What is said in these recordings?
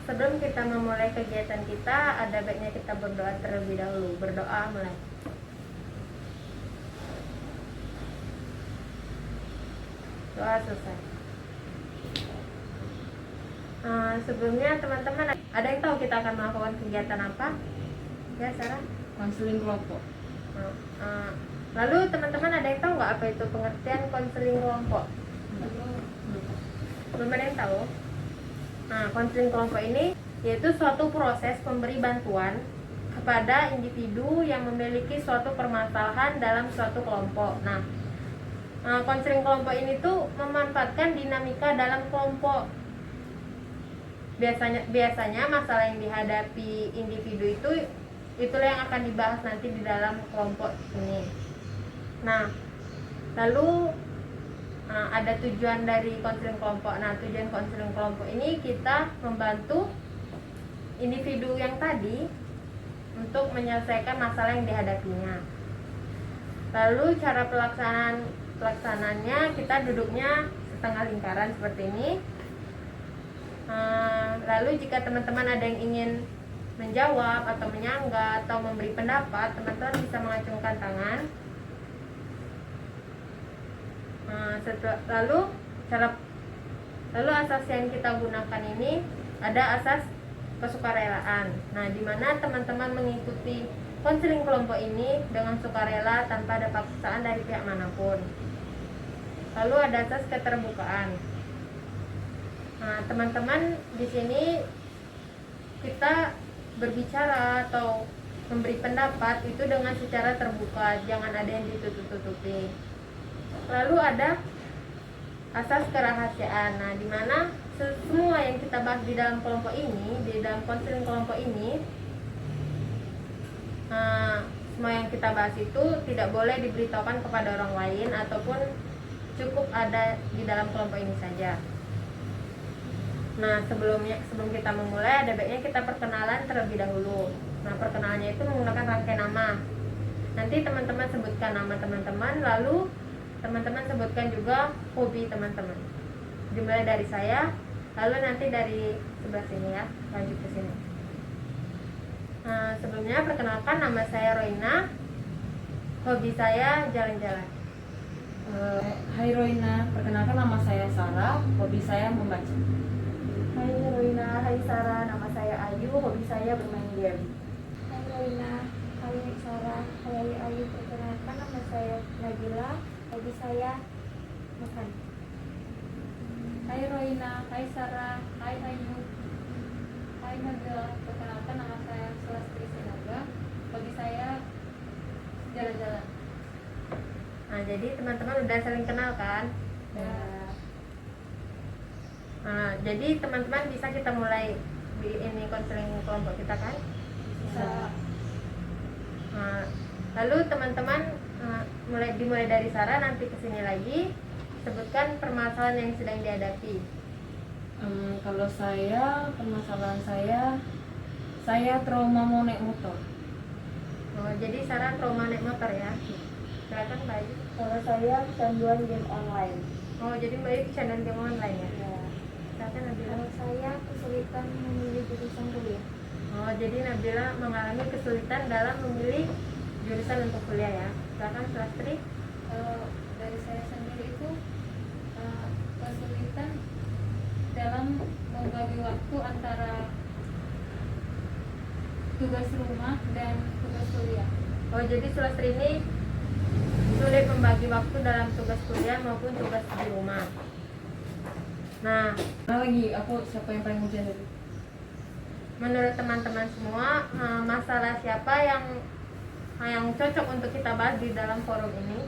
sebelum kita memulai kegiatan kita, ada baiknya kita berdoa terlebih dahulu. Berdoa mulai. Doa selesai. Sebelumnya teman-teman, ada yang tahu kita akan melakukan kegiatan apa? Ya, Sarah? Konseling kelompok. Lalu teman-teman ada yang tahu nggak apa itu pengertian konseling kelompok? Belum ada yang tahu? Nah, konseling kelompok ini yaitu suatu proses pemberi bantuan kepada individu yang memiliki suatu permasalahan dalam suatu kelompok. Nah, konseling kelompok ini tuh memanfaatkan dinamika dalam kelompok. Biasanya masalah yang dihadapi individu itulah yang akan dibahas nanti di dalam kelompok ini. Nah, lalu ada tujuan dari konseling kelompok. Nah, tujuan konseling kelompok ini kita membantu individu yang tadi untuk menyelesaikan masalah yang dihadapinya. Lalu cara pelaksanaannya kita duduknya setengah lingkaran seperti ini. Lalu jika teman-teman ada yang ingin menjawab atau menyanggah atau memberi pendapat, teman-teman bisa mengacungkan tangan. Lalu asas yang kita gunakan ini ada asas kesukarelaan. Nah, di mana teman-teman mengikuti konseling kelompok ini dengan sukarela tanpa ada paksaan dari pihak manapun. Lalu ada asas keterbukaan. Nah, teman-teman di sini kita berbicara atau memberi pendapat itu dengan secara terbuka, jangan ada yang ditutup-tutupi. Lalu ada asas kerahasiaan. Nah, di mana semua yang kita bahas di dalam kelompok ini, di dalam konseling kelompok ini, semua yang kita bahas itu tidak boleh diberitahukan kepada orang lain ataupun cukup ada di dalam kelompok ini saja. Nah, sebelum kita memulai, ada baiknya kita perkenalan terlebih dahulu. Nah, perkenalannya itu menggunakan rangkaian nama. Nanti teman-teman sebutkan nama teman-teman, lalu teman-teman sebutkan juga hobi teman-teman. Dimulai dari saya, lalu nanti dari sebelah sini ya, lanjut ke sini. Nah, sebelumnya perkenalkan, nama saya Roina. Hobi saya jalan-jalan. Hai Roina, perkenalkan nama saya Sarah, hobi saya membaca. Hai Roina, hai Sarah, nama saya Ayu, hobi saya bermain game. Hai Roina, hai Sarah, hai Ayu, perkenalkan nama saya Nabila, hobi saya makan. Hai Roina, hai Sarah, hai Ayu, hai Nabila, perkenalkan nama saya Sulastri Sinaga, hobi saya jalan-jalan. Nah, jadi teman-teman udah saling kenal kan? Ya. Nah, jadi teman-teman bisa kita mulai di ini konseling kelompok kita kan? Bisa. Nah, lalu teman-teman dimulai dari Sarah, nanti kesini lagi sebutkan permasalahan yang sedang dihadapi. Kalau saya, permasalahan saya trauma mau naik motor. Oh, jadi Sarah trauma naik motor ya? Silakan Mbak Ayu. Kalau saya kecanduan game online. Oh, jadi Mbak Ayu kecanduan game online ya? Ya. Silakan Nabila. Kalau saya kesulitan memilih jurusan kuliah. Oh, jadi Nabila mengalami kesulitan dalam memilih jurusan untuk kuliah ya? Silakan Sulastri. Dari saya sendiri itu kesulitan dalam membagi waktu antara tugas rumah dan tugas kuliah. Oh, jadi Sulastri ini sulit membagi waktu dalam tugas kuliah maupun tugas di rumah. Nah, Lagi aku siapa yang paling mudah tadi? menurut teman-teman semua, masalah siapa yang cocok untuk kita bahas di dalam forum ini?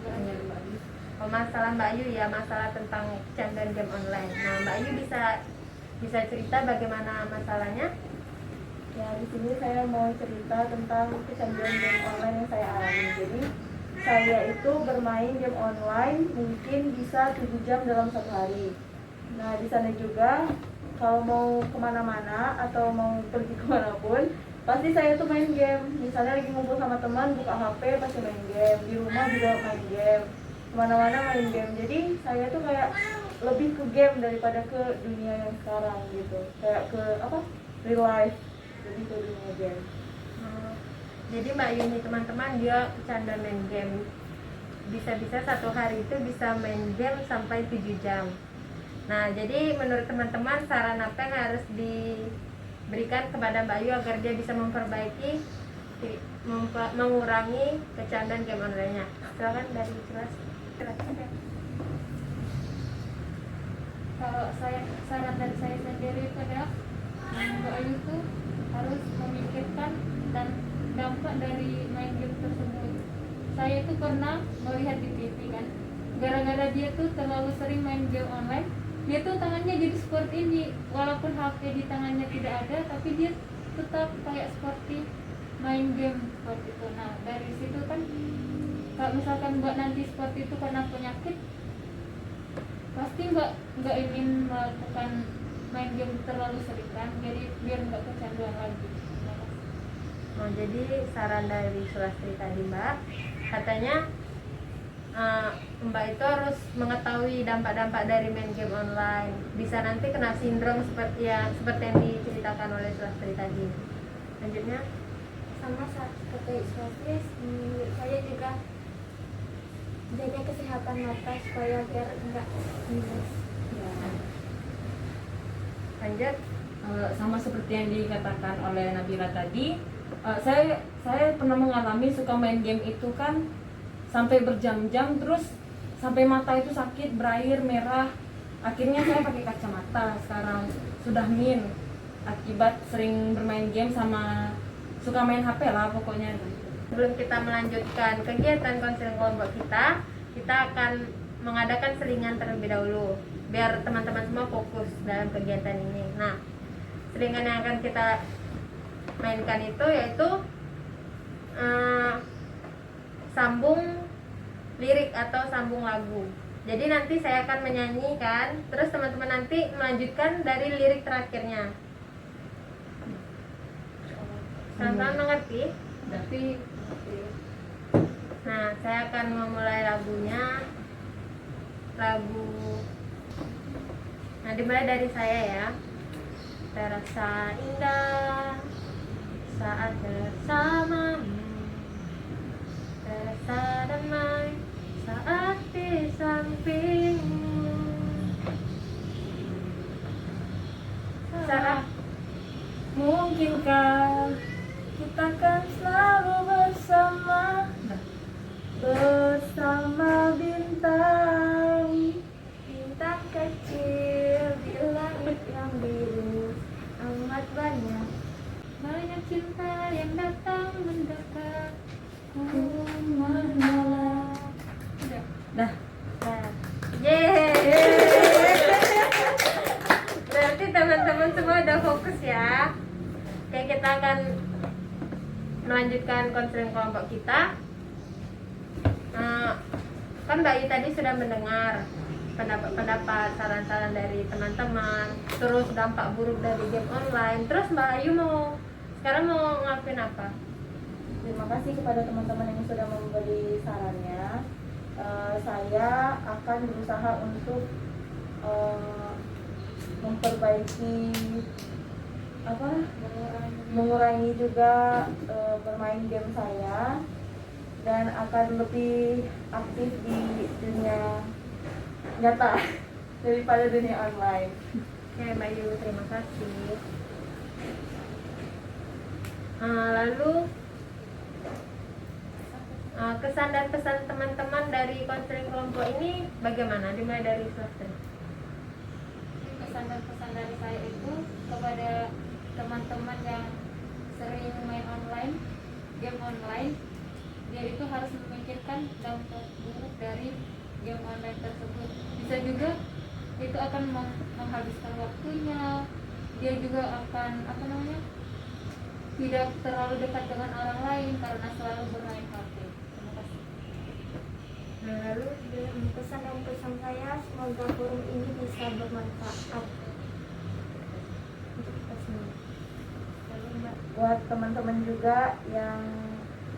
Hanya Mbak Ayu. Oh, masalah Mbak Ayu ya, masalah tentang kecanduan game online. Nah, Mbak Ayu bisa cerita bagaimana masalahnya? Ya, di sini saya mau cerita tentang kecanduan game online yang saya alami. Jadi, saya itu bermain game online mungkin bisa 7 jam dalam satu hari. Nah, di sana juga kalau mau kemana-mana atau mau pergi kemanapun, pasti saya tuh main game. Misalnya lagi ngumpul sama teman, buka HP pasti main game. Di rumah juga main game. Kemana-mana main game. Jadi saya tuh kayak lebih ke game daripada ke dunia yang sekarang gitu, kayak ke apa, real life, lebih ke dunia game. Jadi Mbak Yuni teman-teman dia bercanda main game, bisa-bisa satu hari itu bisa main game sampai 7 jam. Nah jadi menurut teman-teman saran apa yang harus diberikan kepada Mbak Yu agar dia bisa memperbaiki, mengurangi kecanduan game online-nya? Silakan dari kelas. Kalau saran dari saya sendiri itu adalah Mbak Ayu tuh harus memikirkan dan dampak dari main game tersebut. Saya itu pernah melihat di TV kan, gara-gara dia tuh terlalu sering main game online, dia tuh tangannya jadi seperti ini, walaupun HP di tangannya tidak ada, tapi dia tetap kayak seperti main game seperti itu. Nah dari situ kan, kalau misalkan Mbak nanti seperti itu karena penyakit, pasti nggak ingin melakukan main game terlalu sering kan, jadi biar nggak kecanduan lagi. Jadi saran dari Sulastri tadi Mbak, katanya Mbak itu harus mengetahui dampak-dampak dari main game online, bisa nanti kena sindrom seperti yang diceritakan oleh Sulastri tadi. Lanjutnya, Sama seperti Sulastri, saya juga jaga kesehatan mata supaya biar enggak minus. lanjut. Sama seperti yang dikatakan oleh Nabila tadi, saya pernah mengalami suka main game itu kan sampai berjam-jam, terus sampai mata itu sakit, berair merah. Akhirnya saya pakai kacamata sekarang, sudah min akibat sering bermain game sama suka main HP lah pokoknya. Sebelum kita melanjutkan kegiatan konseling kelompok kita akan mengadakan selingan terlebih dahulu biar teman-teman semua fokus dalam kegiatan ini. Nah, selingan yang akan kita mainkan itu yaitu sambung lirik atau sambung lagu. Jadi nanti saya akan menyanyikan, terus teman-teman nanti melanjutkan dari lirik terakhirnya. Teman-teman mengerti? Tapi Nah, saya akan memulai lagunya. Nah, dimulai dari saya ya. Terasa indah saat bersamamu, terasa damai saat di sampingmu. Sarah, Mungkinkah kita kan selalu bersama bintang Bintang kecil di langit yang biru amat banyak. banyak cinta yang datang mendekat, ku menolak. dah. yeay. Berarti teman-teman semua udah fokus ya. Oke, kita akan melanjutkan konseling kelompok kita. Kan Mbak Yu tadi sudah mendengar pendapat-pendapat, saran-saran dari teman-teman, terus dampak buruk dari game online. Terus Mbak Yu sekarang mau ngelakuin apa? Terima kasih kepada teman-teman yang sudah memberi sarannya. Saya akan berusaha untuk memperbaiki mengurangi juga bermain game saya, dan akan lebih aktif di dunia nyata daripada dunia online. Oke Mbak Yu, terima kasih. Lalu kesan dan pesan teman-teman dari konseling kelompok ini bagaimana? Dimulai dari Sulastri. Pesan dan pesan dari saya itu kepada teman-teman yang sering main online, game online, dia itu harus memikirkan dampak buruk dari game online tersebut. Bisa juga itu akan menghabiskan waktunya, dia juga akan tidak terlalu dekat dengan orang lain karena selalu bermain HP. Terima kasih. Lalu Pesan dan pesan saya, semoga forum ini bisa bermanfaat untuk kita semua. lalu Mbak. Buat teman-teman juga yang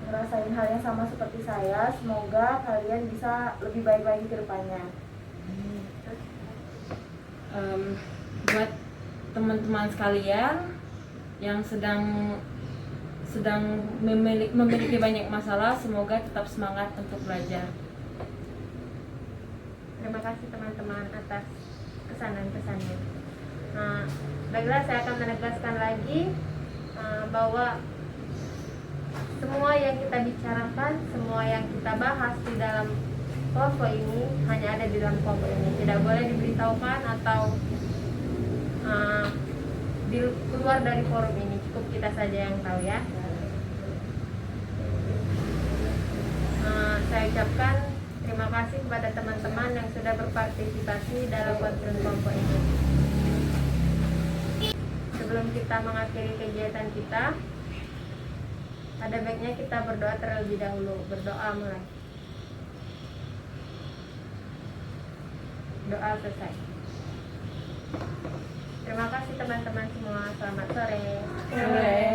ngerasain hal yang sama seperti saya, semoga kalian bisa lebih baik lagi ke depannya. buat teman-teman sekalian yang sedang memiliki banyak masalah, semoga tetap semangat untuk belajar. Terima kasih teman-teman atas kesan dan pesannya. Nah, baiklah saya akan menegaskan lagi bahwa semua yang kita bicarakan, semua yang kita bahas di dalam kelompok ini hanya ada di dalam kelompok ini. Tidak boleh diberitahukan atau di keluar dari forum ini. Cukup kita saja yang tahu ya. Saya ucapkan terima kasih kepada teman-teman yang sudah berpartisipasi dalam konferensi kelompok ini. Sebelum kita mengakhiri kegiatan kita, ada baiknya kita berdoa terlebih dahulu. Berdoa mulai. Doa selesai. Terima kasih teman-teman semua. Selamat sore. Boleh.